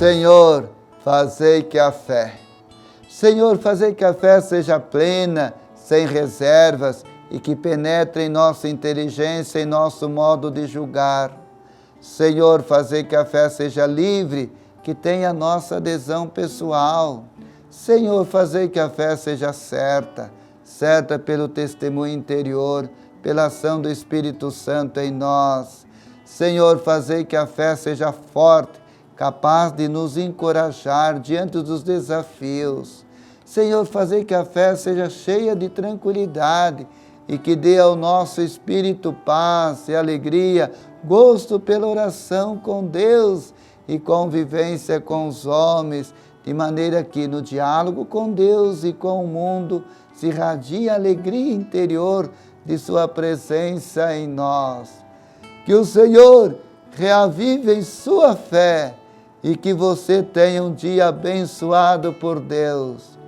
Senhor, fazei que a fé. Senhor, fazei que a fé seja plena, sem reservas, e que penetre em nossa inteligência, em nosso modo de julgar. Senhor, fazei que a fé seja livre, que tenha nossa adesão pessoal. Senhor, fazei que a fé seja certa, certa pelo testemunho interior, pela ação do Espírito Santo em nós. Senhor, fazei que a fé seja forte, capaz de nos encorajar diante dos desafios. Senhor, fazei que a fé seja cheia de tranquilidade e que dê ao nosso espírito paz e alegria, gosto pela oração com Deus e convivência com os homens, de maneira que no diálogo com Deus e com o mundo se irradie a alegria interior de sua presença em nós. Que o Senhor reavive em sua fé e que você tenha um dia abençoado por Deus.